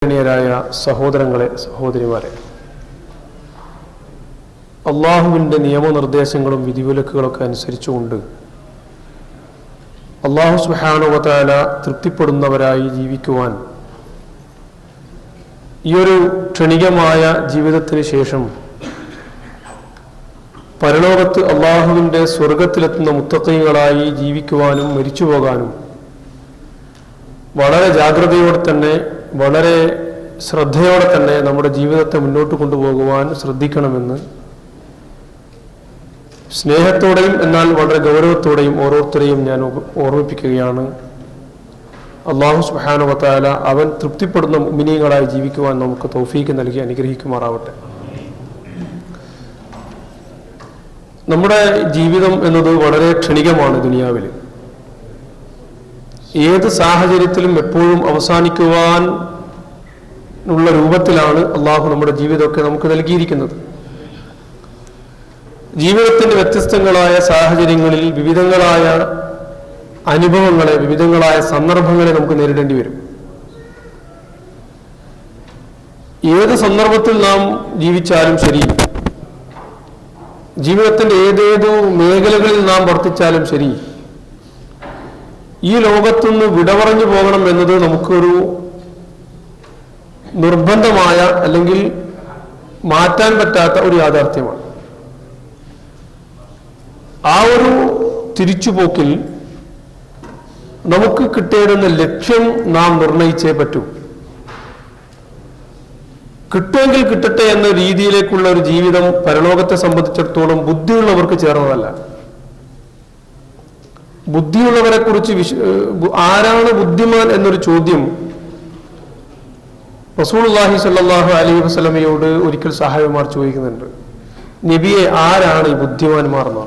ായ സഹോദരങ്ങളെ, സഹോദരിമാരെ, അള്ളാഹുവിൻ്റെ നിയമനിർദ്ദേശങ്ങളും വിധിവിലക്കുകളൊക്കെ അനുസരിച്ചുകൊണ്ട് അള്ളാഹു സുബ്ഹാനഹു വ തആല തൃപ്തിപ്പെടുന്നവരായി ജീവിക്കുവാൻ ഈ ഒരു ക്ഷണികമായ ജീവിതത്തിന് ശേഷം പരലോകത്ത് അള്ളാഹുവിൻ്റെ സ്വർഗത്തിലെത്തുന്ന മുത്തഖീങ്ങളായി ജീവിക്കുവാനും മരിച്ചു പോകാനും വളരെ ജാഗ്രതയോടെ തന്നെ, വളരെ ശ്രദ്ധയോടെ തന്നെ നമ്മുടെ ജീവിതത്തെ മുന്നോട്ട് കൊണ്ടുപോകുവാൻ ശ്രദ്ധിക്കണമെന്ന് സ്നേഹത്തോടെയും എന്നാൽ വളരെ ഗൗരവത്തോടെയും ഓരോരുത്തരെയും ഞാൻ ഓർമ്മിപ്പിക്കുകയാണ്. അല്ലാഹു സുബ്ഹാനഹു വ തആല അവൻ തൃപ്തിപ്പെടുന്ന മുഅ്മിനീങ്ങളായി ജീവിക്കുവാൻ നമുക്ക് തൗഫീക്ക് നൽകി അനുഗ്രഹിക്കുമാറാവട്ടെ. നമ്മുടെ ജീവിതം എന്നത് വളരെ ക്ഷണികമാണ്. ദുനിയാവിൽ ഏത് സാഹചര്യത്തിലും എപ്പോഴും അവസാനിക്കുവാൻ ഉള്ള രൂപത്തിലാണ് അള്ളാഹു നമ്മുടെ ജീവിതമൊക്കെ നമുക്ക് നൽകിയിരിക്കുന്നത്. ജീവിതത്തിന്റെ വ്യത്യസ്തങ്ങളായ സാഹചര്യങ്ങളിൽ വിവിധങ്ങളായ അനുഭവങ്ങളെ, വിവിധങ്ങളായ സന്ദർഭങ്ങളെ നമുക്ക് നേരിടേണ്ടി വരും. ഏത് സന്ദർഭത്തിൽ നാം ജീവിച്ചാലും ശരി, ജീവിതത്തിന്റെ ഏതേതോ മേഖലകളിൽ നാം വർത്തിച്ചാലും ശരി, ഈ ലോകത്തുനിന്ന് വിട പറഞ്ഞു പോകണം എന്നത് നമുക്കൊരു നിർബന്ധമായ അല്ലെങ്കിൽ മാറ്റാൻ പറ്റാത്ത ഒരു യാഥാർത്ഥ്യമാണ്. ആ ഒരു തിരിച്ചുപോക്കിൽ നമുക്ക് കിട്ടേണ്ടുന്ന ലക്ഷ്യം നാം നിർണയിച്ചേ പറ്റൂ. കിട്ടുമെങ്കിൽ കിട്ടട്ടെ എന്ന രീതിയിലേക്കുള്ള ഒരു ജീവിതം പരലോകത്തെ സംബന്ധിച്ചിടത്തോളം ബുദ്ധിയുള്ളവർക്ക് ചേർന്നതല്ല. ബുദ്ധിയുള്ളവരെ കുറിച്ച് ആരാണ് ബുദ്ധിമാൻ എന്നൊരു ചോദ്യം റസൂലുള്ളാഹി സ്വല്ലല്ലാഹു അലൈഹി വസല്ലമയോട് ഒരിക്കൽ സഹാബിമാർ ചോദിക്കുന്നുണ്ട്. നബിയെ, ആരാണ് ഈ ബുദ്ധിമാന്മാർ എന്ന്?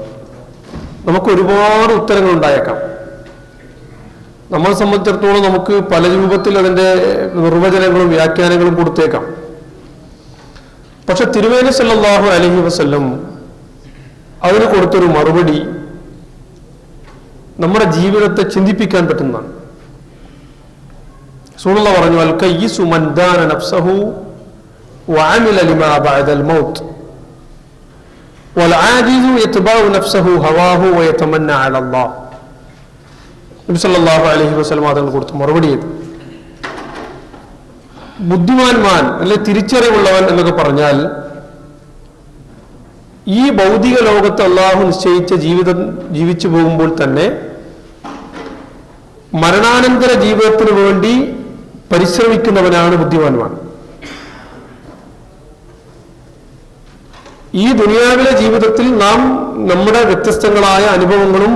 നമുക്ക് ഒരുപാട് ഉത്തരങ്ങൾ ഉണ്ടായേക്കാം. നമ്മളെ സംബന്ധിച്ചിടത്തോളം നമുക്ക് പല രൂപത്തിൽ അതിൻ്റെ നിർവചനങ്ങളും വ്യാഖ്യാനങ്ങളും കൊടുത്തേക്കാം. പക്ഷെ തിരുമേനി സ്വല്ലല്ലാഹു അലൈഹി വസല്ലം അതിന് കൊടുത്തൊരു മറുപടി നമ്മുടെ ജീവിതത്തെ ചിന്തിപ്പിക്കാൻ പറ്റുന്നതാണ്. റസൂലുള്ളാഹി പറഞ്ഞു, അൽ കയ്യിസു മൻ ദാന നഫ്സഹു വഅമില ലിമാ ബഅദൽ മൗത്ത് വൽ ആജിസു യത്ബഉ നഫ്സഹു ഹവാഹു വയതമന്ന അല അല്ലാഹ്. നബി സല്ലല്ലാഹു അലൈഹി വസല്ലം അതിന് കൊടുത്ത മറുപടി ഇത്. ബുദ്ധിമാന്മാൻ അല്ലെ തിരിച്ചറിവുള്ളവൻ എന്നൊക്കെ പറഞ്ഞാൽ ഈ ഭൗതിക ലോകത്ത് അള്ളാഹു നിശ്ചയിച്ച ജീവിതം ജീവിച്ചു പോകുമ്പോൾ തന്നെ മരണാനന്തര ജീവിതത്തിന് വേണ്ടി പരിശ്രമിക്കുന്നവനാണ് ബുദ്ധിമാന്മാൻ. ഈ ദുനിയാവിലെ ജീവിതത്തിൽ നാം നമ്മുടെ വ്യത്യസ്തങ്ങളായ അനുഭവങ്ങളും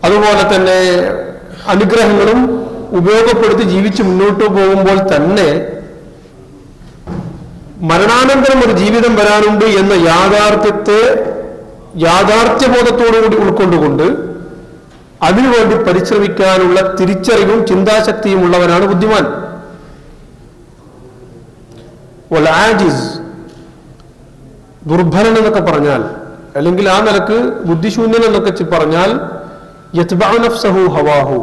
അതുപോലെ തന്നെ അനുഗ്രഹങ്ങളും ഉപയോഗപ്പെടുത്തി ജീവിച്ച് മുന്നോട്ട് പോകുമ്പോൾ തന്നെ മരണാനന്തരം ഒരു ജീവിതം വരാനുണ്ട് എന്ന യാഥാർത്ഥ്യബോധത്തോടുകൂടി ഉൾക്കൊണ്ടുകൊണ്ട് അതിനുവേണ്ടി പരിശ്രമിക്കാനുള്ള തിരിച്ചറിവും ചിന്താശക്തിയും ഉള്ളവനാണ് ബുദ്ധിമാൻ. വൽ ആജിസ്, ദുർബലൻ എന്നൊക്കെ പറഞ്ഞാൽ, അല്ലെങ്കിൽ ആ നിലക്ക് ബുദ്ധിശൂന്യൻ എന്നൊക്കെ പറഞ്ഞാൽ, യത്ബഉ നഫ്സഹു ഹവാഹു,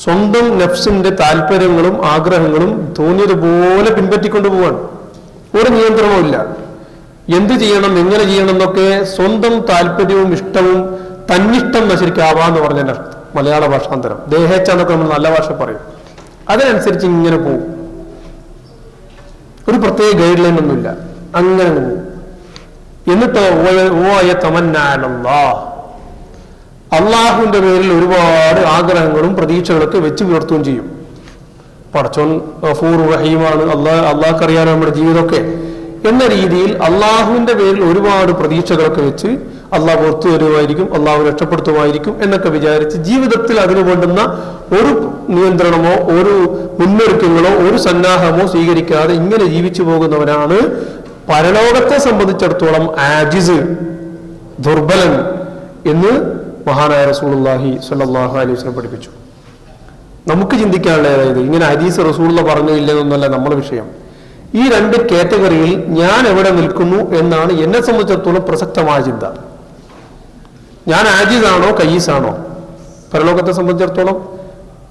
സ്വന്തം നഫ്സിന്റെ താല്പര്യങ്ങളും ആഗ്രഹങ്ങളും തോന്നിയതുപോലെ പിൻപറ്റിക്കൊണ്ടു പോവാൻ ഒരു നിയന്ത്രണവും ഇല്ല. എന്ത് ചെയ്യണം, എങ്ങനെ ചെയ്യണം എന്നൊക്കെ സ്വന്തം താല്പര്യവും ഇഷ്ടവും തന്നിഷ്ടം നശിക്കാവാന്ന് പറഞ്ഞതിന്റെ അർത്ഥം. മലയാള ഭാഷാന്തരം ദേഹേച്ഛ എന്നൊക്കെ നമ്മൾ നല്ല ഭാഷ പറയും. അതിനനുസരിച്ച് ഇങ്ങനെ പോകും. ഒരു പ്രത്യേക ഗൈഡ് ലൈൻ ഒന്നുമില്ല, അങ്ങനെ പോകും. എന്നിട്ടോ അള്ളാഹുവിന്റെ പേരിൽ ഒരുപാട് ആഗ്രഹങ്ങളും പ്രതീക്ഷകളൊക്കെ വെച്ച് പുലർത്തുകയും ചെയ്യും. പടച്ചോൻ ഗഫൂർ റഹീമാണ്, അള്ളാഹ്ക്കറിയാനോ നമ്മുടെ ജീവിതമൊക്കെ എന്ന രീതിയിൽ അള്ളാഹുവിന്റെ പേരിൽ ഒരുപാട് പ്രതീക്ഷകളൊക്കെ വെച്ച് അള്ളാഹ് പുറത്തു വരുമായിരിക്കും, അള്ളാഹു രക്ഷപ്പെടുത്തുമായിരിക്കും എന്നൊക്കെ വിചാരിച്ച് ജീവിതത്തിൽ അതിനു വേണ്ടുന്ന ഒരു നിയന്ത്രണമോ ഒരു മുന്നൊരുക്കങ്ങളോ ഒരു സന്നാഹമോ സ്വീകരിക്കാതെ ഇങ്ങനെ ജീവിച്ചു പോകുന്നവനാണ് പരലോകത്തെ സംബന്ധിച്ചിടത്തോളം ആജിസ്, ദുർബലൻ എന്ന് മഹാനായ റസൂലുള്ളാഹി സ്വല്ലല്ലാഹു അലൈഹി വസല്ലം പഠിപ്പിച്ചു. നമുക്ക് ചിന്തിക്കാനുള്ള അതായത് ഇങ്ങനെ ഹദീസ് റസൂലുള്ളാഹി പറഞ്ഞു ഇല്ലെന്നൊന്നല്ല നമ്മുടെ വിഷയം. ഈ രണ്ട് കാറ്റഗറിയിൽ ഞാൻ എവിടെ നിൽക്കുന്നു എന്നാണ് എന്നെ സംബന്ധിച്ചിടത്തോളം പ്രസക്തമായ ചിന്ത. ഞാൻ ആജിസാണോ കയ്യീസാണോ? പരലോകത്തെ സംബന്ധിച്ചിടത്തോളം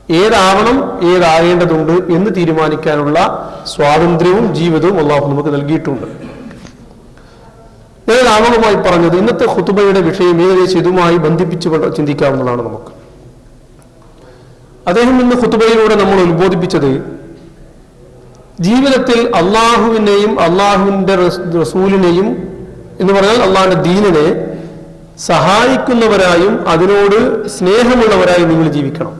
ഏതാവണം, ഏതാകേണ്ടതുണ്ട് എന്ന് തീരുമാനിക്കാനുള്ള സ്വാതന്ത്ര്യവും ജീവിതവും അള്ളാഹു നമുക്ക് നൽകിയിട്ടുണ്ട്. ഞാൻ ആമുഖമായി പറഞ്ഞത് ഇന്നത്തെ ഖുതുബയുടെ വിഷയം ഏകദേശം ഇതുമായി ബന്ധിപ്പിച്ച് ചിന്തിക്കാവുന്നതാണ് നമുക്ക്. അദ്ദേഹം ഇന്ന് ഖുതുബയിലൂടെ നമ്മൾ ഉത്ബോധിപ്പിച്ചത് ജീവിതത്തിൽ അള്ളാഹുവിനെയും അള്ളാഹുവിന്റെ റസൂലിനെയും എന്ന് പറഞ്ഞാൽ അള്ളാഹുവിന്റെ ദീനിനെ സഹായിക്കുന്നവരായും അതിനോട് സ്നേഹമുള്ളവരായും നിങ്ങൾ ജീവിക്കണം.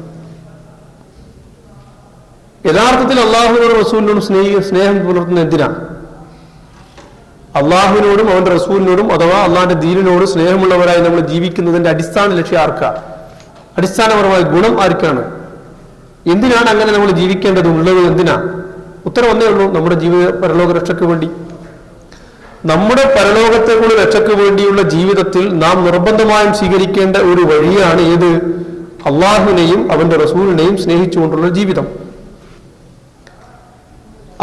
യഥാർത്ഥത്തിൽ അള്ളാഹുവിനോടും റസൂലിനോടും സ്നേഹം പുലർത്തുന്ന എന്തിനാണ്? അള്ളാഹുവിനോടും അവന്റെ റസൂലിനോടും അഥവാ അള്ളാഹിന്റെ ദീനിനോട് സ്നേഹമുള്ളവരായി നമ്മൾ ജീവിക്കുന്നതിന്റെ അടിസ്ഥാന ലക്ഷ്യം ആർക്കാ? അടിസ്ഥാനപരമായ ഗുണം ആർക്കാണ്? എന്തിനാണ് അങ്ങനെ നമ്മൾ ജീവിക്കേണ്ടതുള്ളത്? എന്തിനാ? ഉത്തരം ഒന്നേ ഉള്ളൂ, നമ്മുടെ ജീവിത പരലോക രക്ഷയ്ക്ക് വേണ്ടി. നമ്മുടെ പരലോകത്തേക്കുള്ള രക്ഷയ്ക്ക് വേണ്ടിയുള്ള ജീവിതത്തിൽ നാം നിർബന്ധമായും സ്വീകരിക്കേണ്ട ഒരു വഴിയാണ് ഏത്? അള്ളാഹുവിനെയും അവന്റെ റസൂലിനെയും സ്നേഹിച്ചുകൊണ്ടുള്ള ജീവിതം.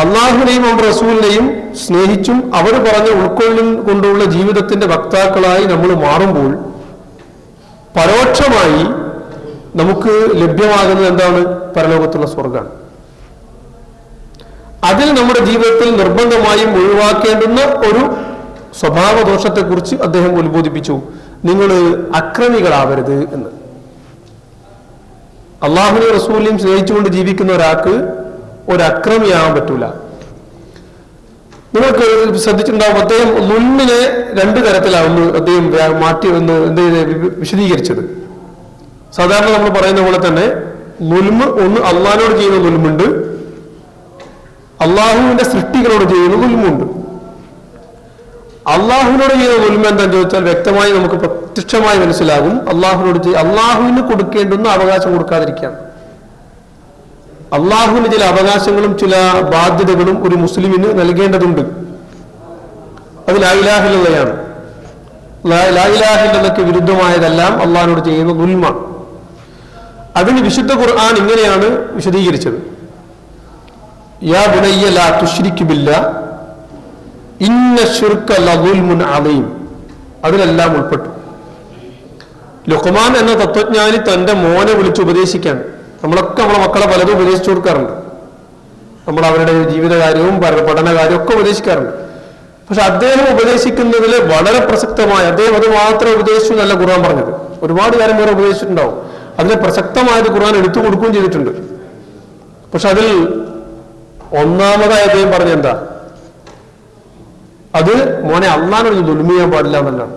അള്ളാഹുവിനെയും അവന്റെ റസൂലിനെയും സ്നേഹിച്ചും അവർ പറഞ്ഞ് ഉൾക്കൊള്ളിക്കൊണ്ടുള്ള ജീവിതത്തിന്റെ വക്താക്കളായി നമ്മൾ മാറുമ്പോൾ പരോക്ഷമായി നമുക്ക് ലഭ്യമാകുന്നത് എന്താണ്? പരലോകത്തുള്ള സ്വർഗമാണ്. അതിൽ നമ്മുടെ ജീവിതത്തിൽ നിർബന്ധമായും ഒഴിവാക്കേണ്ടുന്ന ഒരു സ്വഭാവദോഷത്തെക്കുറിച്ച് അദ്ദേഹം ഉത്ബോധിപ്പിച്ചു. നിങ്ങൾ അക്രമികളാവരുത് എന്ന്. അള്ളാഹുവിനെയും റസൂലിനെയും സ്നേഹിച്ചുകൊണ്ട് ജീവിക്കുന്ന ഒരാൾക്ക് ഒരു അക്രമിയാകാൻ പറ്റൂല. നിങ്ങൾക്ക് ശ്രദ്ധിച്ചിട്ടുണ്ടാവും, അദ്ദേഹം ലുൽമിനെ രണ്ടു തരത്തിലാവുന്നു അദ്ദേഹം മാറ്റി വിശദീകരിച്ചത്. സാധാരണ നമ്മൾ പറയുന്ന പോലെ തന്നെ ലുൽമ് ഒന്ന് അള്ളാഹിനോട് ചെയ്യുന്ന ലുൽമുണ്ട്, അള്ളാഹുവിന്റെ സൃഷ്ടികളോട് ചെയ്യുന്ന ലുൽമുണ്ട്. അള്ളാഹുവിനോട് ചെയ്യുന്ന ലുൽമ എന്താണെന്ന് ചോദിച്ചാൽ വ്യക്തമായി നമുക്ക് പ്രത്യക്ഷമായി മനസ്സിലാകും. അള്ളാഹുവിന് കൊടുക്കേണ്ടുന്ന അവകാശം കൊടുക്കാതിരിക്കുകയാണ്. അള്ളാഹുവിന് ചില അവകാശങ്ങളും ചില ബാധ്യതകളും ഒരു മുസ്ലിമിന് നൽകേണ്ടതുണ്ട്. അത് ലാ ഇലാഹ ഇല്ലല്ലാഹയാണ്. ലാ ഇലാഹ ഇല്ലല്ലാഹ്ക്ക് വിരുദ്ധമായതെല്ലാം അള്ളാഹിനോട് ചെയ്യുന്ന ദുൽമാണ്. അതിന് വിശുദ്ധ ഖുർആൻ ഇങ്ങനെയാണ് വിശദീകരിച്ചത്: യാ ബുനയ്യ ലാ തുശ്രിക് ബില്ലാഹ് ഇന്ന ശിർക ലദുൽമുൻ അദീം. അതിലെല്ലാം ഉൾപ്പെട്ടു. ലുഖ്മാൻ എന്ന തത്വജ്ഞാനി തന്റെ മോനെ വിളിച്ച് ഉപദേശിക്കാൻ, നമ്മളൊക്കെ നമ്മളെ മക്കളെ പലതും ഉപദേശിച്ചു കൊടുക്കാറുണ്ട്. നമ്മൾ അവരുടെ ജീവിതകാര്യവും പഠനകാര്യവും ഒക്കെ ഉപദേശിക്കാറുണ്ട്. പക്ഷെ അദ്ദേഹം ഉപദേശിക്കുന്നതിൽ വളരെ പ്രസക്തമായ, അദ്ദേഹം അത് മാത്രം ഉപദേശിച്ചു എന്നല്ല ഖുർആൻ പറഞ്ഞത്. ഒരുപാട് കാര്യം വേറെ ഉപദേശിച്ചിട്ടുണ്ടാവും. അതിന് പ്രസക്തമായത് ഖുർആൻ എടുത്തു കൊടുക്കുകയും ചെയ്തിട്ടുണ്ട്. പക്ഷെ അതിൽ ഒന്നാമതായി അദ്ദേഹം പറഞ്ഞെന്താ? അത് മോനെ അള്ളാഹിനോട് ദുൽമ ചെയ്യാൻ പാടില്ല എന്നല്ലാണ്.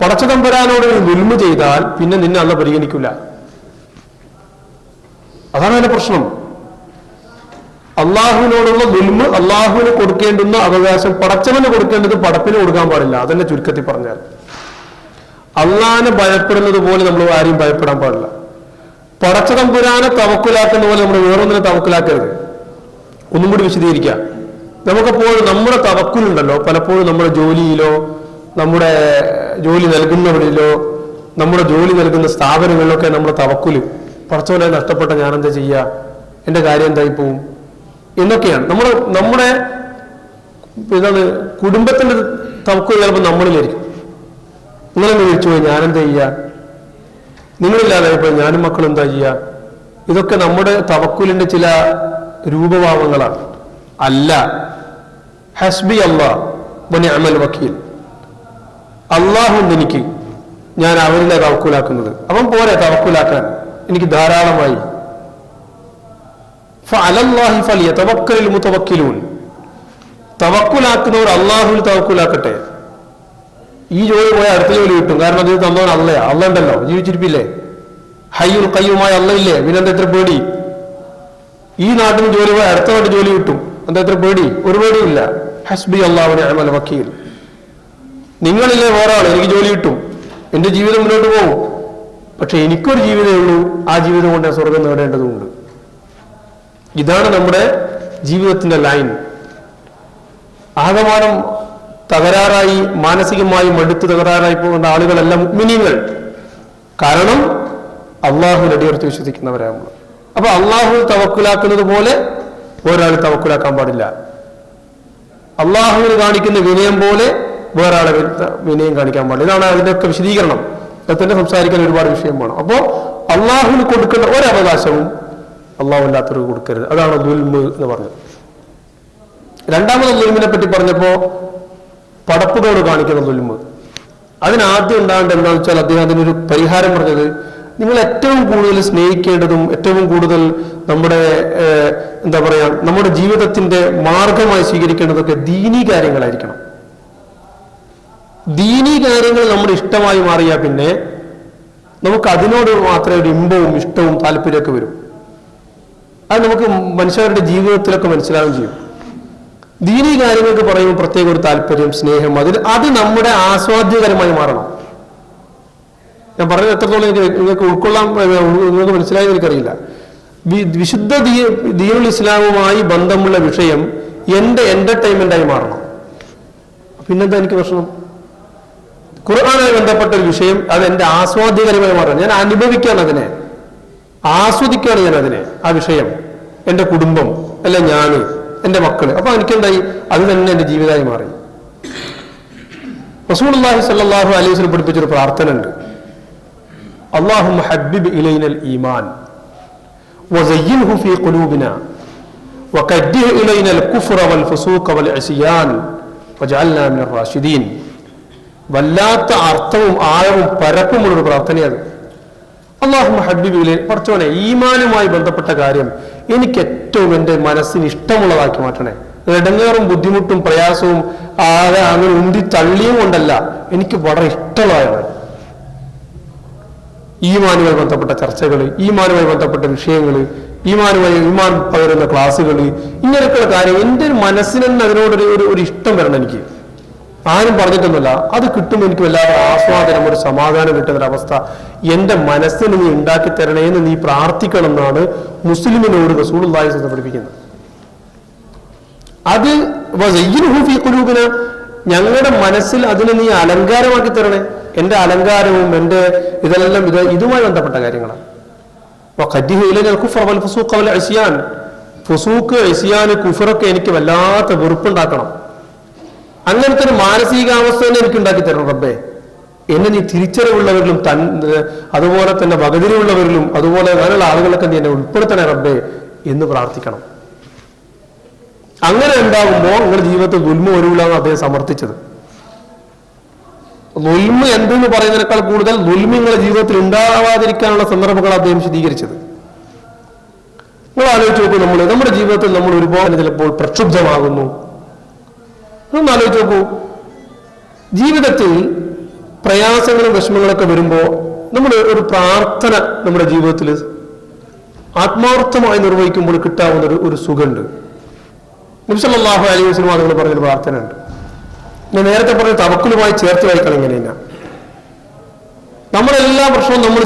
പടച്ചതമ്പുരാനോട് ദുൽമ ചെയ്താൽ പിന്നെ നിന്നെ അള്ളാഹ് പരിഗണിക്കില്ല. അതാണ് അതിന്റെ പ്രശ്നം. അള്ളാഹുവിനോടുള്ള ദുൽമ, അള്ളാഹുവിന് കൊടുക്കേണ്ടുന്ന അവകാശം പടച്ചവന് കൊടുക്കേണ്ടത് പടപ്പിന് കൊടുക്കാൻ പാടില്ല. അതന്നെ ചുരുക്കത്തിൽ പറഞ്ഞാൽ. അള്ളാഹിനെ ഭയപ്പെടുന്നത് പോലെ നമ്മൾ ആരെയും ഭയപ്പെടാൻ പാടില്ല. പടച്ചതമ്പുരാനെ തവക്കുലാക്കുന്ന പോലെ നമ്മൾ വേറൊന്നിനെ തവക്കുലാക്കരുത്. ഒന്നും കൂടി വിശദീകരിക്കാം. നമുക്കെപ്പോഴും നമ്മുടെ തവക്കുലുണ്ടല്ലോ, പലപ്പോഴും നമ്മുടെ ജോലിയിലോ നമ്മുടെ ജോലി നൽകുന്നവരിലോ നമ്മുടെ ജോലി നൽകുന്ന സ്ഥാപനങ്ങളിലൊക്കെ നമ്മുടെ തവക്കുല്, പടച്ചവനെ നഷ്ടപ്പെട്ട ഞാനെന്താ ചെയ്യുക, എൻ്റെ കാര്യം എന്തായി പോവും എന്നൊക്കെയാണ്. നമ്മുടെ എന്താണ് കുടുംബത്തിന്റെ തവക്കുൽ ചിലപ്പോൾ നമ്മളിലായിരിക്കും. നിങ്ങളെന്നെ വിളിച്ചു പോയി ഞാനെന്താ ചെയ്യുക, നിങ്ങളില്ലാതായപ്പോൾ ഞാനും മക്കളും എന്താ ചെയ്യുക. ഇതൊക്കെ നമ്മുടെ തവക്കുലിന്റെ ചില രൂപഭാവങ്ങളാണ്. അല്ല, ഹസ്ബി അല്ലാഹ് വനിഅമൽ വക്കീൽ, അള്ളാഹു എനിക്ക്, ഞാൻ അവരിലെ തവക്കുലാക്കുന്നത്. അവൻ പോരെ തവക്കുലാക്കാൻ, എനിക്ക് ധാരാളമായി. ഫഅലല്ലാഹി ഫലിയതവക്കലിൽ മുതവക്കിലൂൻ, തവക്കുലാക്കുന്നവർ അള്ളാഹുവിൽ തവക്കുലാക്കട്ടെ. ഈ ജോലി പോയാൽ അടുത്ത ജോലി കിട്ടും. കാരണം അത് തന്നവൻ അള്ളയാ. അള്ള ഉണ്ടല്ലോ, ജീവിച്ചിരിപ്പില്ലേ, ഹയ്യുൽ ഖയ്യൂമായ അള്ള ഇല്ലേ, പിന്നെന്താ എത്ര പേടി? ഈ നാട്ടിൽ ജോലി പോയാൽ അടുത്ത നാട്ടിൽ ജോലി കിട്ടും. എന്താ എത്ര പേടി? ഒരു പേടിയില്ല. ഹസ്ബി അല്ലാഹു വനിഅമൽ വക്കീൽ. നിങ്ങളില്ലേ വേറെ ആൾ, എനിക്ക് ജോലി കിട്ടും, എന്റെ ജീവിതം മുന്നോട്ട് പോകും. പക്ഷെ എനിക്കൊരു ജീവിതമേ ഉള്ളൂ, ആ ജീവിതം കൊണ്ട് ഞാൻ സ്വർഗം നേടേണ്ടതുണ്ട്. ഇതാണ് നമ്മുടെ ജീവിതത്തിന്റെ ലൈൻ. ആകമാനം തകരാറായി, മാനസികമായി മടുത്ത് തകരാറായി പോകുന്ന ആളുകളെല്ലാം മുഅ്മിനീങ്ങൾ. കാരണം അള്ളാഹുവിൽ അടിയുറച്ച് വിശ്വസിക്കുന്നവരാണ് നമ്മൾ. അപ്പൊ അള്ളാഹുവിൽ തവക്കുലാക്കുന്നത് പോലെ ഒരാൾ തവക്കുലാക്കാൻ പാടില്ല. അള്ളാഹുവിന് കാണിക്കുന്ന വിനയം പോലെ വേറൊരാളെ വിനയം കാണിക്കാൻ പാടില്ല. ഇതാണ് അതിൻ്റെയൊക്കെ വിശദീകരണം. അത് തന്നെ സംസാരിക്കാൻ ഒരുപാട് വിഷയം വേണം. അപ്പോൾ അള്ളാഹുവിന് കൊടുക്കേണ്ട ഒരവകാശവും അള്ളാഹു അല്ലാത്തവർക്ക് കൊടുക്കരുത്. അതാണ് ദുൽമ് എന്ന് പറഞ്ഞത്. രണ്ടാമത് ദുൽമിനെ പറ്റി പറഞ്ഞപ്പോ പടപ്പുകളോട് കാണിക്കുന്ന ദുൽമ്. അതിനാദ്യം ഉണ്ടാകേണ്ട എന്താണെന്ന് വെച്ചാൽ അദ്ദേഹം അതിനൊരു പരിഹാരം പറഞ്ഞത്, നിങ്ങൾ ഏറ്റവും കൂടുതൽ സ്നേഹിക്കേണ്ടതും ഏറ്റവും കൂടുതൽ നമ്മുടെ എന്താ പറയാ നമ്മുടെ ജീവിതത്തിന്റെ മാർഗമായി സ്വീകരിക്കേണ്ടതൊക്കെ ദീനീ കാര്യങ്ങളായിരിക്കണം. ദീനീ കാര്യങ്ങൾ നമ്മുടെ ഇഷ്ടമായി മാറിയാൽ പിന്നെ നമുക്ക് അതിനോട് മാത്രമേ ഒരു ഇമ്പവും ഇഷ്ടവും താല്പര്യമൊക്കെ വരും. അത് നമുക്ക് മനുഷ്യരുടെ ജീവിതത്തിലൊക്കെ മനസ്സിലാവുകയും ചെയ്യും. ദീനീ കാര്യങ്ങൾക്ക് പറയുമ്പോൾ പ്രത്യേക ഒരു താല്പര്യം, സ്നേഹം, അത് നമ്മുടെ ആസ്വാദ്യകരമായി മാറണം. ഞാൻ പറഞ്ഞത് എത്രത്തോളം നിങ്ങൾക്ക് ഉൾക്കൊള്ളാൻ നിങ്ങൾക്ക് മനസ്സിലായെന്ന് എനിക്കറിയില്ല. വിശുദ്ധ ദീനുൽ ഇസ്ലാമുമായി ബന്ധമുള്ള വിഷയം എന്റെ എന്റർടൈൻമെന്റായി മാറണം. പിന്നെന്താ എനിക്ക് പ്രശ്നം? ഖുർആനുമായി ബന്ധപ്പെട്ട ഒരു വിഷയം അത് എന്റെ ആസ്വാദ്യകരമായി മാറണം. ഞാൻ അനുഭവിക്കുകയാണ്, അതിനെ ആസ്വദിക്കുകയാണ് ഞാൻ അതിനെ, ആ വിഷയം, എന്റെ കുടുംബം, അല്ല ഞാൻ, എന്റെ മക്കള്. അപ്പൊ എനിക്കെന്തായി? അത് തന്നെ എന്റെ ജീവിതമായി മാറി. റസൂലുള്ളാഹി സ്വല്ലല്ലാഹു അലൈഹി വസല്ലം പഠിപ്പിച്ചൊരു പ്രാർത്ഥന ഉണ്ട്. അല്ലാഹുമ്മ ഹബ്ബിബ് ഇലൈനൽ ഈമാൻ വസയ്യിൻഹു ഫീ ഖുലൂബിനാ വകദ്ദിഹ് ഇലൈനൽ കുഫ്റ വൽ ഫുസൂഖ വൽ ഇസ്യാൻ വജഅൽനാ മിനർ റാഷിദീൻ. വല്ലാത്ത അർത്ഥവും ആഴവും പരപ്പുമുള്ളൊരു പ്രാർത്ഥനയാണ്. അല്ലാഹുമ്മ ഹബ്ബിബ് ഇലൈന, പടച്ചോനെ ഈമാനുമായി ബന്ധപ്പെട്ട കാര്യം എനിക്ക് ഏറ്റവും എൻ്റെ മനസ്സിന് ഇഷ്ടമുള്ളതാക്കി മാറ്റണേ. ഇടങ്ങേറും ബുദ്ധിമുട്ടും പ്രയാസവും അങ്ങനെ ഉന്തി തള്ളിയും കൊണ്ടല്ല, എനിക്ക് വളരെ ഇഷ്ടമുള്ളതാണ്. ഈമാനുമായി ബന്ധപ്പെട്ട ചർച്ചകൾ, ഈമാനുമായി ബന്ധപ്പെട്ട വിഷയങ്ങൾ, ഈമാൻ പകരുന്ന ക്ലാസ്സുകൾ, ഇങ്ങനെയൊക്കെയുള്ള കാര്യം എൻ്റെ മനസ്സിന് തന്നെ അതിനോടൊരു ഒരു ഇഷ്ടം വരണം. എനിക്ക് ആരും പറഞ്ഞിട്ടൊന്നുമില്ല, അത് കിട്ടുമ്പോൾ എനിക്ക് വല്ലാതെ ആസ്വാദനം, ഒരു സമാധാനം കിട്ടുന്നൊരവസ്ഥ എൻ്റെ മനസ്സിന് നീ ഉണ്ടാക്കി തരണേ എന്ന് നീ പ്രാർത്ഥിക്കണം എന്നാണ് മുസ്ലിമിനോട് റസൂലുള്ളാഹി സ്വല്ലല്ലാഹു അലൈഹി വസല്ലം പഠിപ്പിക്കുന്നത്. അത് ഫീ ഖുലൂബിനാ, ഞങ്ങളുടെ മനസ്സിൽ അതിനെ നീ അലങ്കാരമാക്കി തരണേ. എന്റെ അലങ്കാരവും എൻ്റെ ഇതെല്ലാം ഇതുമായി ബന്ധപ്പെട്ട കാര്യങ്ങളാണ്. ഫുസൂഖ്, ഇസ്യാൻ, കുഫറൊക്കെ എനിക്ക് വല്ലാത്ത വെറുപ്പുണ്ടാക്കണം. അങ്ങനത്തെ ഒരു മാനസികാവസ്ഥ തന്നെ എനിക്ക് ഉണ്ടാക്കി തരണം റബ്ബേ. എന്നെ നീ തിരിച്ചറിവുള്ളവരിലും അതുപോലെ തന്നെ വകതിരിവുള്ളവരിലും അതുപോലെ അങ്ങനെയുള്ള ആളുകളൊക്കെ നീ എന്നെ ഉൾപ്പെടുത്തണേ റബ്ബേ എന്ന് പ്രാർത്ഥിക്കണം. അങ്ങനെ ഉണ്ടാകുമ്പോൾ നിങ്ങളുടെ ജീവിതത്തിൽ ദുൽമ വരൂലെന്ന് അദ്ദേഹം സമർത്ഥിച്ചത്. ദുൽമ എന്തെന്ന് പറയുന്നതിനേക്കാൾ കൂടുതൽ ദുൽമ നിങ്ങളുടെ ജീവിതത്തിൽ ഉണ്ടാവാതിരിക്കാനുള്ള സന്ദർഭങ്ങൾ അദ്ദേഹം വിശദീകരിച്ചത്. നിങ്ങൾ ആലോചിച്ച് നോക്കൂ, നമ്മുടെ ജീവിതത്തിൽ നമ്മൾ ഒരുപാട് ചിലപ്പോൾ പ്രക്ഷുബ്ധമാകുന്നു. ഒന്ന് ആലോചിച്ച് നോക്കൂ, ജീവിതത്തിൽ പ്രയാസങ്ങളും വിഷമങ്ങളൊക്കെ വരുമ്പോൾ നമ്മൾ ഒരു പ്രാർത്ഥന നമ്മുടെ ജീവിതത്തിൽ ആത്മാർത്ഥമായി നിർവഹിക്കുമ്പോൾ കിട്ടാവുന്ന ഒരു സുഖമുണ്ട്. നബി സല്ലല്ലാഹു അലൈഹി വസല്ലം നിങ്ങൾ പറഞ്ഞൊരു പ്രാർത്ഥന ഉണ്ട്. ഞാൻ നേരത്തെ പറഞ്ഞ തവക്കുലുമായി ചേർത്ത് വായിക്കണം. എങ്ങനെയാ നമ്മളെല്ലാ പ്രശ്നവും നമ്മൾ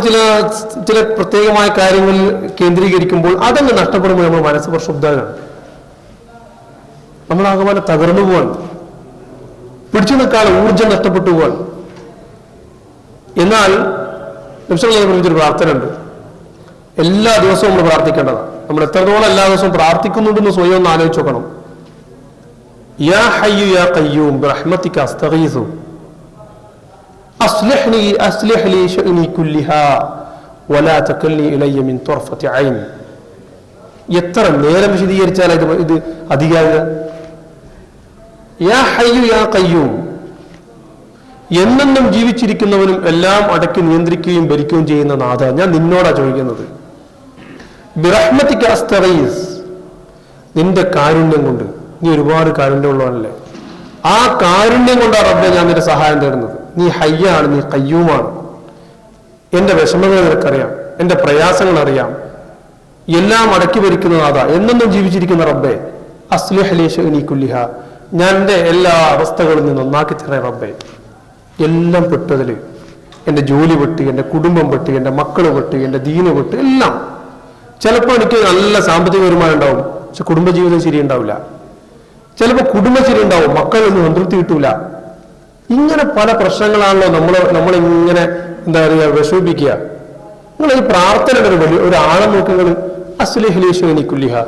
ചില പ്രത്യേകമായ കാര്യങ്ങളിൽ കേന്ദ്രീകരിക്കുമ്പോൾ അതങ്ങ് നഷ്ടപ്പെടുമ്പോൾ നമ്മൾ മനസ്സ് പ്രക്ഷുബ്ധമാണ്, നമ്മളാകമാനം തകർന്നു പോവാണ്, പിടിച്ചു നിൽക്കാൻ ഊർജം നഷ്ടപ്പെട്ടു പോവാണ്. എന്നാൽ നബി സല്ലല്ലാഹു അലൈഹി വസല്ലം ഒരു പ്രാർത്ഥന ഉണ്ട്, എല്ലാ ദിവസവും നമ്മൾ പ്രാർത്ഥിക്കേണ്ടതാണ്. നമ്മൾ എത്രത്തോളം എല്ലാ ദിവസവും പ്രാർത്ഥിക്കുന്നുണ്ടെന്ന് സ്വയം ഒന്ന് ആലോചിച്ച് നോക്കണം. യാ ഹയ്യു യാ ഖയ്യൂം ബിറഹ്മതിക അസ്തഗീസു അസ്ലിഹ് ലി ശഅനി കുല്ലിഹാ വലാ തകൽനി ഇലയ്യ മിൻ തുർഫത്തി ഐൻ. എത്ര നേരം വിശദീകരിച്ചാൽ ഇത് അധികാരിക. യാ ഹയ്യു യാ ഖയ്യൂം, എന്നെന്നും ജീവിച്ചിരിക്കുന്നവനും എല്ലാം അടക്കി നിയന്ത്രിക്കുകയും ഭരിക്കുകയും ചെയ്യുന്ന നാഥ, ഞാൻ നിന്നോടാ ചോദിക്കുന്നത്. ബിറഹ്മതിക അസ്തഗീസ്, നിന്റെ കാരുണ്യം കൊണ്ട്, നീ ഒരുപാട് കാരുണ്യമുള്ളവനല്ലേ, ആ കാരുണ്യം കൊണ്ടാണ് റബ്ബേ ഞാൻ നിന്റെ സഹായം തേടുന്നത്. നീ ഹയ്യാണ്, നീ ഖയ്യൂമാണ്. എന്റെ വിഷമങ്ങൾ നിനക്കറിയാം, എന്റെ പ്രയാസങ്ങൾ അറിയാം, എല്ലാം അടക്കി ഭരിക്കുന്ന നാഥ, എന്നെന്നും ജീവിച്ചിരിക്കുന്ന റബ്ബേ, അസ്ലിഹ് ലി ശഅനി കുല്ലിഹാ, ഞാൻ എൻ്റെ എല്ലാ അവസ്ഥകളിൽ നിന്ന് ഒന്നാക്കി തരണേ റബ്ബേ. എല്ലാം പെട്ടതില്, എൻ്റെ ജോലി വിട്ട്, എൻ്റെ കുടുംബം വിട്ട്, എൻ്റെ മക്കൾ വിട്ട്, എൻ്റെ ദീന് വിട്ട്, എല്ലാം. ചിലപ്പോൾ എനിക്ക് നല്ല സാമ്പത്തിക വരുമാനം ഉണ്ടാവും, പക്ഷെ കുടുംബജീവിതം ശരിയുണ്ടാവില്ല. ചിലപ്പോൾ കുടുംബം ശരിയുണ്ടാവും, മക്കളൊന്നും സംതൃപ്തി കിട്ടൂല. ഇങ്ങനെ പല പ്രശ്നങ്ങളാണല്ലോ നമ്മളിങ്ങനെ എന്താ പറയുക വിഷമിപ്പിക്കുക. നിങ്ങൾ ഈ പ്രാർത്ഥനയുടെ ഒരു ആഴം നോക്കുക. അസ്ലിഹ് ലി ശഅനി കുല്ലിഹാ,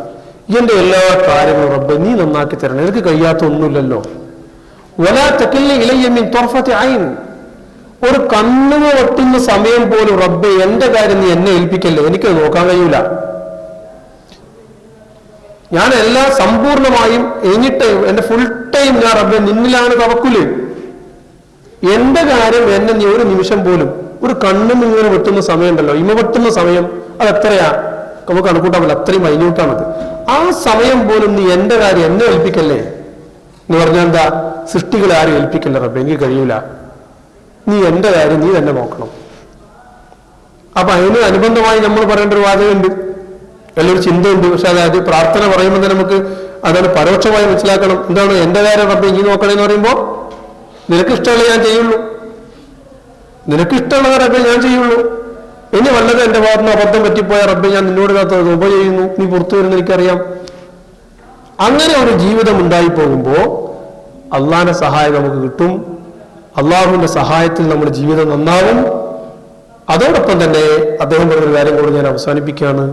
എന്റെ എല്ലാ കാര്യങ്ങളും റബ്ബേ നീ നന്നാക്കി തരണം, എനിക്ക് കഴിയാത്ത ഒന്നുമില്ലല്ലോ. വലാ തകൽനി ഇലയ്യ മിൻ തുർഫത്തി ഐൻ, ഒരു കണ്ണുക വെട്ടുന്ന സമയം പോലും റബ്ബെ എന്റെ കാര്യം നീ എന്നെ ഏൽപ്പിക്കല്ലേ, എനിക്ക് നോക്കാൻ കഴിയൂല, ഞാൻ എല്ലാം സമ്പൂർണമായും എന്നിട്ട് എന്റെ ഫുൾ ടൈം ഞാൻ റബ്ബെ നിന്നിലാണ് തവക്കുല്, എന്റെ കാര്യം എന്നെ നീ ഒരു നിമിഷം പോലും, ഒരു കണ്ണും ഇങ്ങനെ വെട്ടുന്ന സമയം ഉണ്ടല്ലോ, ഇമ വെട്ടുന്ന സമയം, അത് എത്രയാ നമുക്ക് കണക്കൂട്ടാൻ പറ്റില്ല, അത്രയും മൈന്യൂട്ടാണത്. ആ സമയം പോലും നീ എന്റെ കാര്യം എന്നെ ഏൽപ്പിക്കല്ലേ എന്ന് പറഞ്ഞാൽ എന്താ, സൃഷ്ടികളെ ആരും ഏൽപ്പിക്കല്ല റബ്ബെ, എനിക്ക് കഴിയൂല, നീ എന്റെ കാര്യം നീ തന്നെ നോക്കണം. അപ്പൊ അതിന് അനുബന്ധമായി നമ്മൾ പറയേണ്ട ഒരു വാചകമുണ്ട്, നല്ലൊരു ചിന്തയുണ്ട്. പക്ഷെ അതായത് പ്രാർത്ഥന പറയുമ്പോൾ തന്നെ നമുക്ക് അതാണ് പരോക്ഷമായി മനസ്സിലാക്കണം. എന്താണ് എന്റെ കാര്യം റബ്ബെ നീ നോക്കണേന്ന് പറയുമ്പോൾ, നിനക്ക് ഇഷ്ടമുള്ള ഞാൻ ചെയ്യുള്ളൂ, നിനക്ക് ഇഷ്ടമുള്ള റബ്ബെ ഞാൻ ചെയ്യുള്ളൂ, ഇനി വല്ലത് എന്റെ ഭാഗത്തുനിന്ന് അബദ്ധം പറ്റിപ്പോയ റബ്ബെ ഞാൻ നിന്നോട് ഉപ ചെയ്യുന്നു, നീ പുറത്തു വരുന്ന എനിക്കറിയാം. അങ്ങനെ ഒരു ജീവിതം ഉണ്ടായി പോകുമ്പോൾ അള്ളാഹിന്റെ സഹായം നമുക്ക് കിട്ടും, അള്ളാഹുവിന്റെ സഹായത്തിൽ നമ്മുടെ ജീവിതം നന്നാവും. അതോടൊപ്പം തന്നെ അദ്ദേഹം പറഞ്ഞൊരു കാര്യം കൂടി ഞാൻ അവസാനിപ്പിക്കുകയാണ്,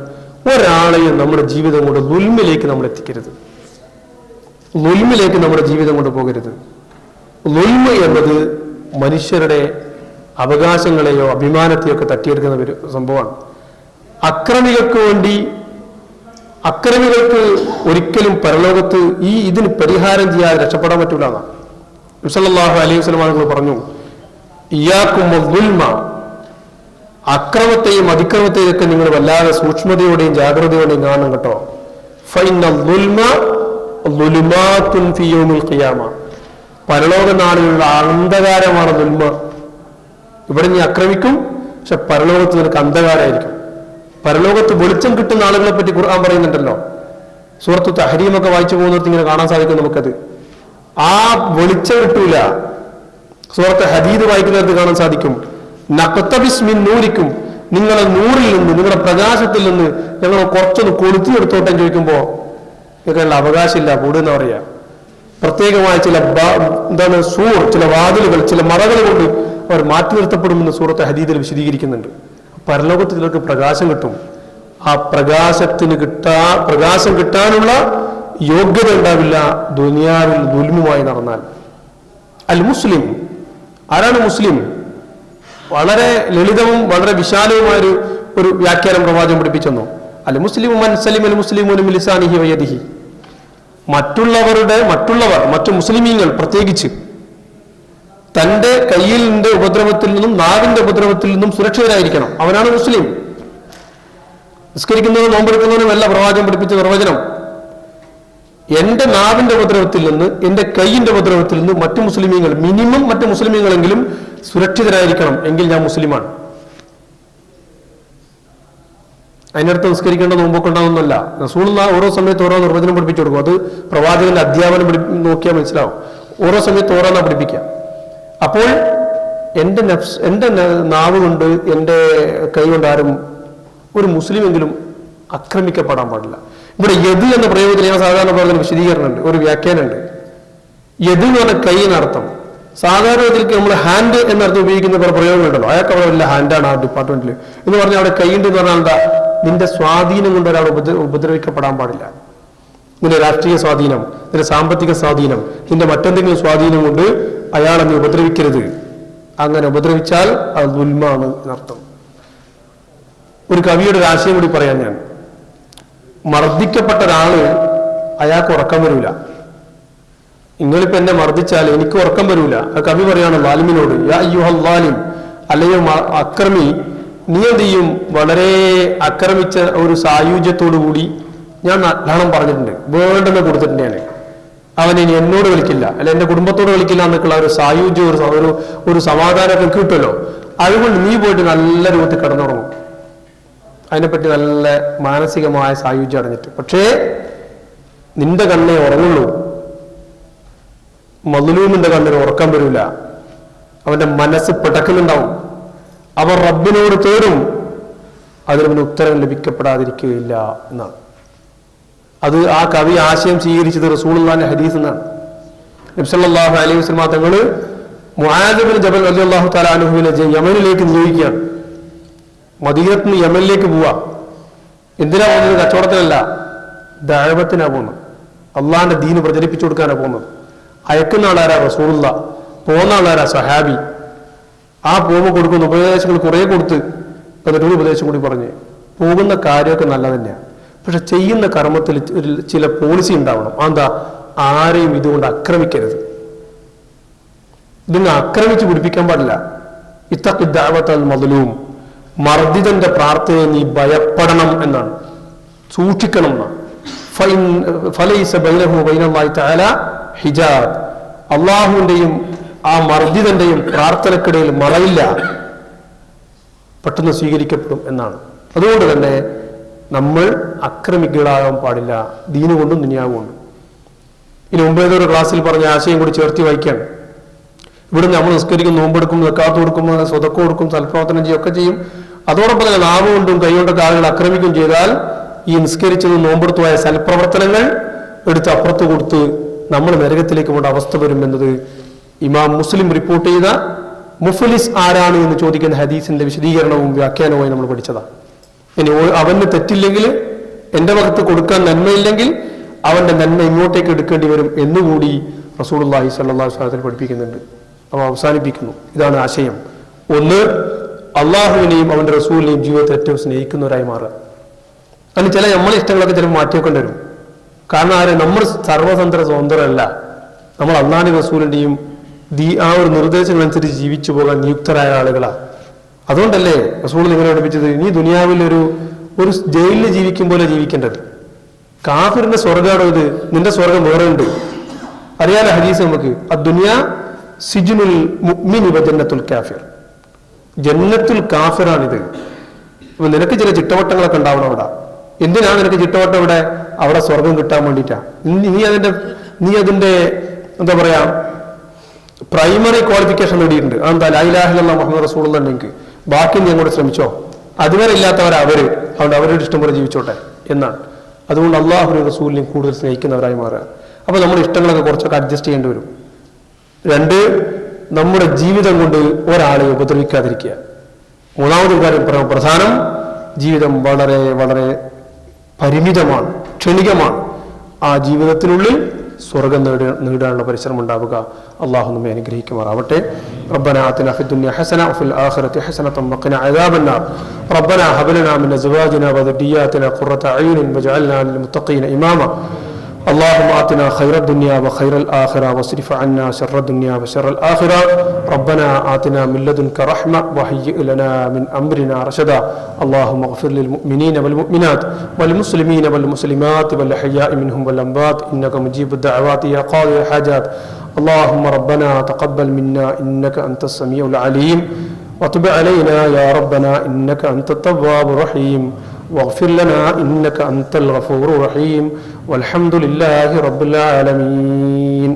ഒരാളെയും നമ്മുടെ ജീവിതം കൊണ്ട് ദുൽമിലേക്ക് നമ്മൾ എത്തിക്കരുത്, ദുൽമിലേക്ക് നമ്മുടെ ജീവിതം കൊണ്ട് പോകരുത്. ദുൽമ എന്നത് മനുഷ്യരുടെ അവകാശങ്ങളെയോ അഭിമാനത്തെയോ ഒക്കെ തട്ടിയെടുക്കുന്ന ഒരു സംഭവമാണ്. അക്രമികൾക്ക് ഒരിക്കലും പരലോകത്ത് ഇതിന് പരിഹാരം ചെയ്യാതെ രക്ഷപ്പെടാൻ പറ്റൂല എന്നാണ് നബി സല്ലല്ലാഹു അലൈഹി വസല്ലം തങ്ങൾ പറഞ്ഞു. ഇയ്യാകും വദ്ദുൽമ, അക്രമത്തെയും അതിക്രമത്തെയും ഒക്കെ നിങ്ങൾ വല്ലാതെ സൂക്ഷ്മതയോടെയും ജാഗ്രതയോടെയും കാണണം കേട്ടോ. ഫഇന്നൽ ദുൽമ ദുലുമാതുൻ ഫീ യൗമിൽ ഖിയാമ, പരലോക നാളിലുള്ള അന്ധകാരമാണ് ദുൽമ. ഇവിടെ നീ ആക്രമിക്കും, പക്ഷെ പരലോകത്ത് നിനക്ക് അന്ധകാരമായിരിക്കും. പരലോകത്ത് വെളിച്ചം കിട്ടുന്ന ആളുകളെ പറ്റി ഖുർആൻ പറയുന്നുണ്ടല്ലോ, സൂറത്തു തഹരീമൊക്കെ വായിച്ചു പോകുന്നിടത്ത് ഇങ്ങനെ കാണാൻ സാധിക്കും നമുക്കത്. ആ വെളിച്ചം കിട്ടൂല. സൂറത്ത് ഹദീദ് വായിക്കുന്നിടത്ത് കാണാൻ സാധിക്കും, നഖ്തബിസ് മിൻ നൂരിക്കും, നിങ്ങളെ നൂറിൽ നിന്ന്, നിങ്ങളുടെ പ്രകാശത്തിൽ നിന്ന് ഞങ്ങൾ കുറച്ചൊന്ന് കൊളുത്തിയെടുത്തോട്ടെ ചോദിക്കുമ്പോ നിങ്ങൾക്കുള്ള അവകാശമില്ല, കൂടുന്ന പറയാ. പ്രത്യേകമായ ചില ചില വാതിലുകൾ, ചില മറകൾ കൊണ്ട് അവർ മാറ്റി നിർത്തപ്പെടുമെന്ന് സൂറത്ത് ഹദീദിൽ വിശദീകരിക്കുന്നുണ്ട്. പരലോകത്ത് ചിലർക്ക് പ്രകാശം കിട്ടും. ആ പ്രകാശം കിട്ടാനുള്ള യോഗ്യത ഉണ്ടാവില്ല ദുനിയാവിൽ ദുൽമുമായി നടന്നാൽ. അൽ മുസ്ലിം, ആരാണ് മുസ്ലിം? വളരെ ലളിതവും വളരെ വിശാലവുമായ ഒരു വ്യാഖ്യാനം പ്രവാചകൻ പഠിപ്പിച്ചെന്നു. അൽ മുസ്ലിമു മൻ സലിമ അൽ മുസ്ലിമൂന മിൻ ലിസാനിഹി വയദിഹി, മറ്റു മുസ്ലിമീങ്ങൾ പ്രത്യേകിച്ച് തന്റെ കയ്യിലിന്റെ ഉപദ്രവത്തിൽ നിന്നും നാവിന്റെ ഉപദ്രവത്തിൽ നിന്നും സുരക്ഷിതരായിരിക്കണം, അവനാണ് മുസ്ലിം. നിസ്കരിക്കുന്നവനും നോമ്പെടുക്കുന്നവനും അല്ല പ്രവാചകൻ പഠിപ്പിച്ച നിർവചനം. എന്റെ നാവിന്റെ ഉപദ്രവത്തിൽ നിന്ന്, എന്റെ കൈയിന്റെ ഉപദ്രവത്തിൽ നിന്ന് മറ്റു മുസ്ലിമീങ്ങൾ, മിനിമം മറ്റു മുസ്ലിമീങ്ങളെങ്കിലും സുരക്ഷിതരായിരിക്കണം, എങ്കിൽ ഞാൻ മുസ്ലിമാണ്. അതിനടുത്ത് നിസ്കരിക്കേണ്ട നോമ്പൊക്കെ ഉണ്ടാകുന്നല്ല. റസൂലുള്ളാഹി ഓരോ സമയത്ത് ഓരോ നിർവചനം പഠിപ്പിച്ചു കൊടുക്കും. അത് പ്രവാചകന്റെ അധ്യാപനം നോക്കിയാൽ മനസ്സിലാവും. ഓരോ സമയത്ത് ഓരോന്നാ പഠിപ്പിക്കുക. അപ്പോൾ എന്റെ നാവ് കൊണ്ട്, എന്റെ കൈ കൊണ്ട് ആരും ഒരു മുസ്ലിമെങ്കിലും ആക്രമിക്കപ്പെടാൻ പാടില്ല. ഇവിടെ യദ് എന്ന പ്രയോഗത്തിൽ ഞാൻ സാധാരണ പറഞ്ഞ വിശദീകരണമുണ്ട്, ഒരു വ്യാഖ്യാനമുണ്ട്. യദ് എന്ന് പറഞ്ഞ കൈ എന്നർത്ഥം. സാധാരണ ഇതിലേക്ക് നമ്മൾ ഹാൻഡ് എന്നർത്ഥം ഉപയോഗിക്കുന്ന പല പ്രയോഗങ്ങളുണ്ടല്ലോ, അയാൾക്ക് അവിടെ വല്ല ഹാൻഡാണ് ആ ഡിപ്പാർട്ട്മെന്റിൽ എന്ന് പറഞ്ഞാൽ അവിടെ കൈയുണ്ട് എന്ന് പറഞ്ഞാൽ എന്താ, നിന്റെ സ്വാധീനം കൊണ്ട് ഒരാൾ ഉപദ്രവിക്കപ്പെടാൻ പാടില്ല. നിന്റെ രാഷ്ട്രീയ സ്വാധീനം, നിന്റെ സാമ്പത്തിക സ്വാധീനം, നിന്റെ മറ്റെന്തെങ്കിലും സ്വാധീനം കൊണ്ട് അയാളെ നീ ഉപദ്രവിക്കരുത്. അങ്ങനെ ഉപദ്രവിച്ചാൽ അത് ദുൽമാണ് എന്നർത്ഥം. ഒരു കവിയുടെ ഒരു ആശയം കൂടി പറയാൻ ഞാൻ. മർദ്ദിക്കപ്പെട്ട ഒരാള് അയാൾക്ക് ഉറക്കം വരൂല. നിങ്ങളിപ്പോ എന്നെ മർദ്ദിച്ചാൽ എനിക്ക് ഉറക്കം വരൂല. ആ കവി പറയാണ് ലാലിമിനോട്, യാ അയ്യുഹൽ ലാലിം, അല്ലയോ അക്രമി, നീ എന്ത് ചെയ്യും? വളരെ ആക്രമിച്ച ഒരു സായുജ്യത്തോടു കൂടി ഞാൻ നല്ലോണം പറഞ്ഞിട്ടുണ്ട്, വേണ്ടെന്ന് കൊടുത്തിട്ടുണ്ട് ഞാൻ. അവൻ ഇനി എന്നോട് കളിക്കില്ല, അല്ല എന്റെ കുടുംബത്തോട് കളിക്കില്ല എന്നൊക്കെയുള്ള ഒരു സായുജ്യം, ഒരു സമാധാനമൊക്കെ കിട്ടുമല്ലോ. അതുകൊണ്ട് നീ പോയിട്ട് നല്ല രൂപത്തിൽ കിടന്നുറങ്ങും, അതിനെപ്പറ്റി നല്ല മാനസികമായ സായുജ്യം അടഞ്ഞിട്ട്. പക്ഷേ നിന്റെ കണ്ണേ ഉറങ്ങുള്ളൂ, മദ്ലൂമിന്റെ കണ്ണിന് ഉറക്കം വരില്ല. അവന്റെ മനസ്സ് പിടക്കുന്നുണ്ടാവും, അവൻ റബ്ബിനോട് തേടും, അതിന് ഉത്തരം ലഭിക്കപ്പെടാതിരിക്കുകയില്ല എന്നാണ്. അത് ആ കവി ആശയം സ്വീകരിച്ചത് റസൂലുള്ളാഹിന്റെ ഹദീസ് എന്നാണ്. നബി സല്ലല്ലാഹു അലൈഹി വസല്ലം തങ്ങൾ മുആദ് ഇബ്നു ജബൽ റളിയല്ലാഹു തആല അൻഹുവിനെ യമനിലേക്ക് നിയോഗിക്കുകയാണ്. മദീനത്ത് നിന്ന് യമനിലേക്ക് പോവാ. എന്തിനാ പോകുന്നത്? കച്ചവടത്തിനല്ല, ദഅവത്തിനാ പോകുന്നത്. അള്ളാഹിന്റെ ദീന് പ്രചരിപ്പിച്ചു കൊടുക്കാനാണ് പോകുന്നത്. അയക്കുന്ന ആളാരാ? റസൂലുള്ളാഹ്. പോകുന്ന ആളാരാ? സഹാബി. ആ പോകുമ്പോൾ കൊടുക്കുന്ന ഉപദേശങ്ങൾ കുറെ കൊടുത്ത് എന്നിട്ടൊരു ഉപദേശം കൂടി പറഞ്ഞ് പോകുന്ന കാര്യമൊക്കെ നല്ല തന്നെയാണ്. പക്ഷെ ചെയ്യുന്ന കർമ്മത്തിൽ ചില പോളിസി ഉണ്ടാവണം. എന്താ? ആരെയും ഇതുകൊണ്ട് ആക്രമിക്കരുത്. ഇതിനെ ആക്രമിച്ച് പിടിപ്പിക്കാൻ പാടില്ല. ഇത്തഖി ദഅവത്തൽ മദ്ലൂം, മർദിതന്റെ പ്രാർത്ഥനയെ നീ ഭയപ്പെടണം എന്നാണ്, സൂക്ഷിക്കണം എന്നാണ്. ഫലൈസ ബൈനഹു വബൈനല്ലാഹി തആല ഹിജാബ്, അള്ളാഹുവിന്റെയും ആ മർദിതന്റെയും പ്രാർത്ഥനക്കിടയിൽ മറയില്ല, പെട്ടെന്ന് സ്വീകരിക്കപ്പെടും എന്നാണ്. അതുകൊണ്ട് തന്നെ നമ്മൾ അക്രമികളാകാൻ പാടില്ല, ദീന് കൊണ്ടും ദുനിയാവ് കൊണ്ടും. ഇനി മുമ്പേതൊരു ക്ലാസ്സിൽ പറഞ്ഞ ആശയം കൂടി ചേർത്തി വായിക്കുകയാണ്. ഇവിടുന്ന് നമ്മൾ നിസ്കരിക്കും, നോമ്പെടുക്കും, സക്കാത്ത് കൊടുക്കും, സ്വതക്ക കൊടുക്കും, സൽപ്രവർത്തനം ചെയ്യും, ഒക്കെ ചെയ്യും. അതോടൊപ്പം തന്നെ നാവ് കൊണ്ടും കൈകൊണ്ടൊക്കെ ആളുകൾ ആക്രമിക്കുകയും ചെയ്താൽ ഈ നിസ്കരിച്ചതും നോമ്പെടുത്തുമായ സൽപ്രവർത്തനങ്ങൾ എടുത്ത് അപ്പുറത്ത് കൊടുത്ത് നമ്മൾ നരകത്തിലേക്ക് പോകേണ്ട അവസ്ഥ വരും എന്നത് ഇമാം മുസ്ലിം റിപ്പോർട്ട് ചെയ്ത മുഫ്ലിസ് ആരാണ് എന്ന് ചോദിക്കുന്ന ഹദീസിന്റെ വിശദീകരണവും വ്യാഖ്യാനവുമായി നമ്മൾ പഠിച്ചതാണ്. ഇനി അവന് തെറ്റില്ലെങ്കിൽ, എന്റെ ഭാഗത്ത് കൊടുക്കാൻ നന്മയില്ലെങ്കിൽ അവന്റെ നന്മ ഇങ്ങോട്ടേക്ക് എടുക്കേണ്ടി വരും എന്നുകൂടി റസൂലുള്ളാഹി സ്വല്ലല്ലാഹു അലൈഹി വസല്ലം പഠിപ്പിക്കുന്നുണ്ട്. അവ അവസാനിപ്പിക്കുന്നു. ഇതാണ് ആശയം. ഒന്ന്, അള്ളാഹുവിനെയും അവന്റെ റസൂലിനെയും ജീവിതത്തിൽ ഏറ്റവും സ്നേഹിക്കുന്നവരായി മാറുക. അതിന് ചില നമ്മളെ ഇഷ്ടങ്ങളൊക്കെ ചിലപ്പോൾ മാറ്റിവെക്കേണ്ടി വരും. കാരണം നമ്മൾ സ്വതന്ത്രമല്ല. നമ്മൾ അള്ളാഹുവിന്റെ റസൂലിന്റെയും ആ ഒരു നിർദ്ദേശങ്ങളനുസരിച്ച് ജീവിച്ചു പോകാൻ നിയുക്തരായ ആളുകളാണ്. അതുകൊണ്ടല്ലേ റസൂൽ നിങ്ങളെ പഠിപ്പിച്ചത്, നീ ദുനിയാവിൽ ഒരു ജയിലിൽ ജീവിക്കും പോലെ ജീവിക്കേണ്ടത്. കാഫിറിന്റെ സ്വർഗ്ഗമാണോ ഇത്? നിന്റെ സ്വർഗം വേറെ ഉണ്ട്. അറിയാലോ ഹദീസ് നമുക്ക്, അദ്ദുനിയാ സിജ്നുൽ മുഅ്മിനി വ ജന്നത്തുൽ കാഫിർ, ജന്നത്തുൽ കാഫിറാണിത്. അപ്പൊ നിനക്ക് ചില ചിട്ടവട്ടങ്ങളൊക്കെ ഉണ്ടാവണം അവിടെ. എന്തിനാണ് നിനക്ക് ചിട്ടവട്ടം? അവിടെ സ്വർഗം കിട്ടാൻ വേണ്ടിയിട്ടാ. നീ അതിന്റെ എന്താ പറയാ, പ്രൈമറി ക്വാളിഫിക്കേഷൻ നേടിയിട്ടുണ്ട്. അതെന്താ? ലാ ഇലാഹ ഇല്ലല്ലാഹ് മുഹമ്മദ് റസൂലുള്ളാഹ് ഉണ്ടെങ്കിൽ ബാക്കി നീ അങ്ങോട്ട് ശ്രമിച്ചോ. അതുവരെ ഇല്ലാത്തവരാ അതുകൊണ്ട് അവരുടെ ഇഷ്ടം പോലെ ജീവിച്ചോട്ടെ എന്നാണ്. അതുകൊണ്ട് അള്ളാഹുവിനെ റസൂലിനെയും കൂടുതൽ സ്നേഹിക്കുന്നവരായി മാറുക. അപ്പൊ നമ്മുടെ ഇഷ്ടങ്ങളൊക്കെ കുറച്ചൊക്കെ അഡ്ജസ്റ്റ് ചെയ്യേണ്ടി വരും. രണ്ട്, നമ്മുടെ ജീവിതം കൊണ്ട് ഒരാളെ ഉപദ്രവിക്കാതിരിക്കുക. മൂന്നാമതൊരു കാര്യം പ്രധാനം, ജീവിതം വളരെ വളരെ പരിമിതമാണ്, ക്ഷണികമാണ്. ആ ജീവിതത്തിനുള്ളിൽ സ്വർഗം നേടാനുള്ള പരിശ്രമം ഉണ്ടാവുക. അള്ളാഹു നമ്മെ അനുഗ്രഹിക്കുമാറാവട്ടെ. ربنا آتنا في الدنيا حسنة وفي الآخرة حسنة وقنا عذاب النار. ربنا هب لنا من أزواجنا وذرياتنا قرة أعين واجعلنا للمتقين إماما. اللهم آتنا خير الدنيا وخير الآخرة واصرف عنا شر الدنيا وشر الآخرة. ربنا آتنا من لدنك رحمة وهيئ لنا من أمرنا رشدا. اللهم اغفر للمؤمنين والمؤمنات والمسلمين والمسلمات والأحياء منهم والأموات إنك مجيب الدعوات يا قاضي الحاجات. اللهم ربنا تقبل منا إنك أنت السميع العليم وتب علينا يا ربنا إنك أنت التواب الرحيم واغفر لنا إنك أنت الغفور الرحيم والحمد لله رب العالمين.